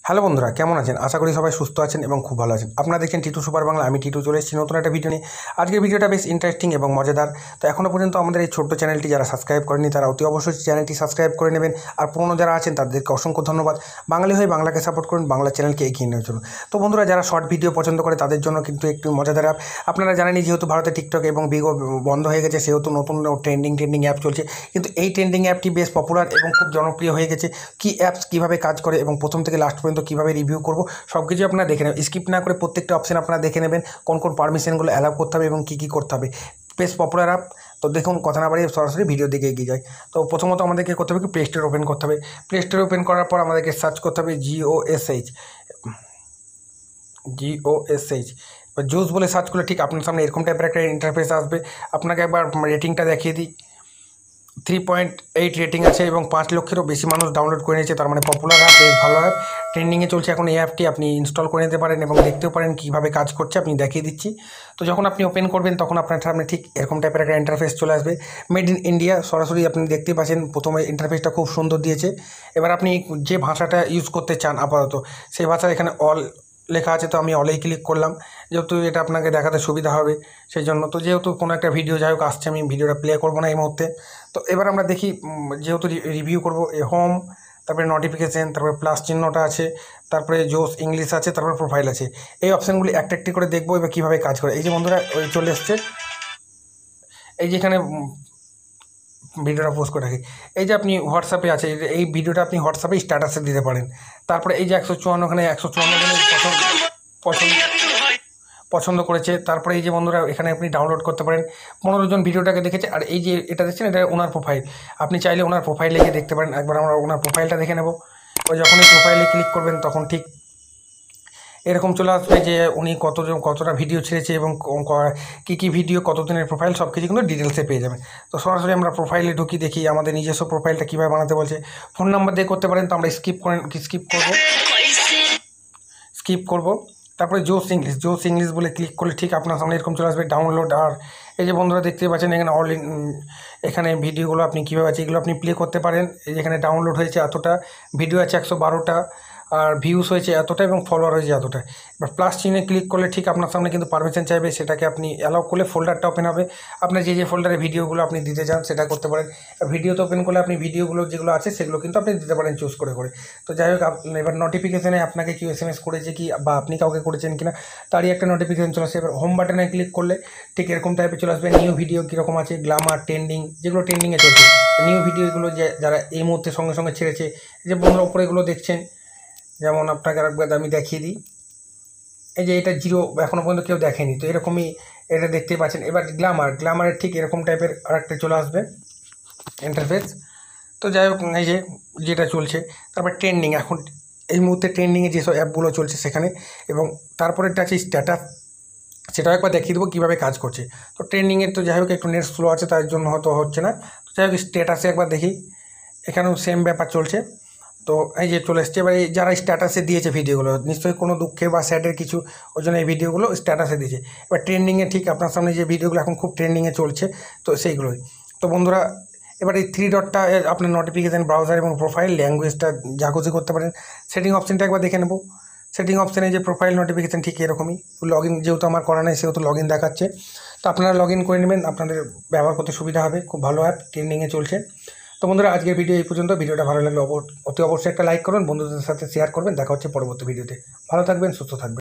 Hello বন্ধুরা, কেমন আছেন? আশা করি সবাই সুস্থ আছেন এবং খুব ভালো আছেন। আপনারা দেখছেন টিটু সুপার বাংলা। আমি টিটু চলে এসেছি নতুন একটা ভিডিও নিয়ে। আজকের ভিডিওটা বেশ ইন্টারেস্টিং এবং মজাদার। তো এখনও পর্যন্ত আমাদের এই ছোট্ট চ্যানেলটি যারা সাবস্ক্রাইব করেনি তারা অতি অবশ্যই চ্যানেলটি সাবস্ক্রাইব করে নেবেন। আর পুরনো যারা আছেন তাদেরকে অসংখ্য ধন্যবাদ। বাঙালি হয়ে বাংলাকে সাপোর্ট করুন, বাংলা চ্যানেলকে এগিয়ে নেওয়ার জন্য। তো বন্ধুরা, যারা শর্ট ভিডিও পছন্দ করে তাদের জন্য কিন্তু একটু মজাদার অ্যাপ। আপনারা জানেনই, যেহেতু ভারতে টিকটক এবং বিগো বন্ধ হয়ে গেছে, সেহেতু নতুন ট্রেন্ডিং অ্যাপ চলছে। কিন্তু এই ট্রেন্ডিং অ্যাপটি বেশ পপুলার এবং খুব জনপ্রিয় হয়ে গেছে। কি অ্যাপস কীভাবে কাজ করে এবং প্রথম থেকে লাস্ট পর্যন্ত কীভাবে রিভিউ করব সব কিছু আপনারা দেখে নেবেন। স্কিপ না করে প্রত্যেকটা অপশন আপনারা দেখে নেবেন, কোন কোন পারমিশনগুলো অ্যালাউ করতে হবে এবং কী কী করতে হবে। বেশ পপুলার অ্যাপ। তো দেখুন, কথা না বাড়িয়ে সরাসরি ভিডিওর দিকে এগিয়ে যায়। তো প্রথমত আমাদেরকে করতে হবে কি, প্লে স্টোর ওপেন করতে হবে। প্লে স্টোর ওপেন করার পর আমাদেরকে সার্চ করতে হবে জিওএসএইচ। জুস বলে সার্চ করলে ঠিক আপনার সামনে এরকম টাইপের একটা ইন্টারফেস আসবে। আপনাকে একবার রেটিংটা দেখিয়ে দিই। 3.8 রেটিং আছে এবং 5 লক্ষেরও বেশি মানুষ ডাউনলোড করে নিয়েছে। তার মানে পপুলার অ্যাপ, বেশ ভালো অ্যাপ। ট্রেন্ডিংয়ে চলছে এখন এই অ্যাপটি। আপনি ইনস্টল করে নিতে পারেন এবং দেখতেও পারেন কীভাবে কাজ করছে। আপনি দেখিয়ে দিচ্ছি। তো যখন আপনি ওপেন করবেন তখন আপনার সামনে ঠিক এরকম টাইপের একটা ইন্টারফেস চলে আসবে। মেড ইন ইন্ডিয়া সরাসরি আপনি দেখতে পাচ্ছেন। প্রথমে ইন্টারফেসটা খুব সুন্দর দিয়েছে। এবার আপনি যে ভাষাটা ইউজ করতে চান আপাতত, সেই ভাষার এখানে অল লেখা আছে। তো আমি অলেই ক্লিক করলাম, যেহেতু এটা আপনাকে দেখাতে সুবিধা হবে সেই জন্য। তো যেহেতু কোনো একটা ভিডিও যাই হোক আসছে, আমি ভিডিওটা প্লে করবো না এই মুহূর্তে। তো এবার আমরা দেখি, যেহেতু রিভিউ করবো, হোম, তারপরে নোটিফিকেশান, তারপরে প্লাস চিহ্নটা আছে, তারপরে জোস ইংলিশ আছে, তারপরে প্রোফাইল আছে। এই অপশানগুলি একটা একটি করে দেখবো এবার কীভাবে কাজ করে। এই যে বন্ধুরা, ওই চলে এসছে। এই যে এখানে ভিডিওটা পোস্ট করে রাখি। এই যে আপনি হোয়াটসঅ্যাপে আছে, এই ভিডিওটা আপনি হোয়াটসঅ্যাপে স্ট্যাটাসে দিতে পারেন। তারপরে এই যে 154, ওখানে 154 জনের পছন্দ করেছে। তারপরে এই যে বন্ধুরা, এখানে আপনি ডাউনলোড করতে পারেন। 15 জন ভিডিওটাকে দেখেছে। আর এই যে এটা দেখছেন, এটা ওনার প্রোফাইল। আপনি চাইলে ওনার প্রোফাইলে গিয়ে দেখতে পারেন। একবার আমরা ওনার প্রোফাইলটা দেখে নেব। ওই যখনই প্রোফাইলে ক্লিক করবেন তখন ঠিক এরকম চলে আসবে যে উনি কতটা ভিডিও ছেড়েছে এবং কী ভিডিও, কতদিনের প্রোফাইল, সব কিছু কিন্তু ডিটেলসে পেয়ে যাবেন। তো সরাসরি আমরা প্রোফাইলে ঢুকি, দেখি আমাদের নিজস্ব প্রোফাইলটা কীভাবে বানাতে বলছে। ফোন নাম্বার দিয়ে করতে পারেন। তো আমরা স্কিপ করব। তারপরে জোস ইংলিশ বলে ক্লিক করলে ঠিক আপনার সামনে এরকম চলে আসবে ডাউনলোড। আর এই যে বন্ধুরা দেখতে পাচ্ছেন, এখানে এখানে ভিডিওগুলো আপনি কীভাবে আছে এগুলো আপনি প্লে করতে পারেন। এই যেখানে ডাউনলোড হয়েছে এতটা, ভিডিও আছে 112টা, আর ভিউস হয়েছে এতটা এবং ফলোয়ার হয়েছে এতটা। এবার প্লাস চিহ্নে ক্লিক করলে ঠিক আপনার সামনে কিন্তু পারমিশন চাইবে, সেটাকে আপনি অ্যালাউ করলে ফোল্ডারটা ওপেন হবে। আপনার যে ফোল্ডারে ভিডিওগুলো আপনি দিতে চান সেটা করতে পারেন। ভিডিওতে ওপেন করলে আপনি ভিডিওগুলো যেগুলো আছে সেগুলো কিন্তু আপনি দিতে পারেন চুজ করে। তো যাই হোক, এবার নোটিফিকেশানে আপনাকে কেউ SMS করেছে কি বা আপনি কাউকে করেছেন কিনা তারই একটা নোটিফিকেশান চলে আসে। এবার হোম বাটনে ক্লিক করলে ঠিক এরকম টাইপের চলে আসবে। নিউ ভিডিও কীরকম আছে, গ্ল্যামার, ট্রেন্ডিং, যেগুলো ট্রেন্ডিংয়ে চলছে, নিউ ভিডিওগুলো যারা এই মুহূর্তে সঙ্গে সঙ্গে ছেড়েছে। যে বন্ধুরা উপরে এগুলো দেখছেন, যেমন আপনাকে আরেকবার আমি দেখিয়ে দিই। এই যে এটা 0, এখনও পর্যন্ত কেউ দেখেনি। তো এরকমই এটা দেখতেই পাচ্ছেন। এবার গ্ল্যামারের ঠিক এরকম টাইপের আরেকটা চলে আসবে ইন্টারফেস। তো যাই হোক, এই যে যেটা চলছে। তারপর ট্রেন্ডিং, এখন এই মুহূর্তে ট্রেন্ডিংয়ে যেসব অ্যাপগুলো চলছে সেখানে, এবং তারপরেরটা আছে স্ট্যাটাস। সেটাও একবার দেখিয়ে দেবো কীভাবে কাজ করছে। তো ট্রেন্ডিংয়ের তো যাই হোক একটু নেট স্লো আছে, তার জন্য হয়তো হচ্ছে না। তো যাই হোক, স্ট্যাটাসে একবার দেখি, এখানেও সেম ব্যাপার চলছে। তো এই যে চলে এসছে। এবার এই যারা স্ট্যাটাসে দিয়েছে ভিডিওগুলো, নিশ্চয়ই কোনো দুঃখের বা স্যাডের কিছু, ওই জন্য এই ভিডিওগুলো স্ট্যাটাসে দিয়েছে। এবার ট্রেন্ডিংয়ে ঠিক আপনার সামনে যে ভিডিওগুলো এখন খুব ট্রেন্ডিংয়ে চলছে, তো সেইগুলোই। তো বন্ধুরা, এবার এই 3 ডটটা আপনার নোটিফিকেশান, ব্রাউজার এবং প্রোফাইল, ল্যাঙ্গুয়েজটা জাগুজি করতে পারেন। সেটিং অপশানটা একবার দেখে নেব। সেটিং অপশানে যে প্রোফাইল নোটিফিকেশান ঠিক এরকমই। যেহেতু আমার করা নেই সেহেতু দেখাচ্ছে। তো আপনারা করে নেবেন, আপনাদের ব্যবহার করতে সুবিধা হবে। খুব ভালো অ্যাপ, ট্রেন্ডিংয়ে চলছে। তো বন্ধুরা, আজকের ভিডিও এই পর্যন্ত। ভিডিওটা ভালো লাগলে অতি অবশ্যই একটা লাইক করুন, বন্ধুদের সাথে শেয়ার করবেন। দেখা হচ্ছে পরবর্তী ভিডিওতে। ভালো থাকবেন, সুস্থ থাকবেন।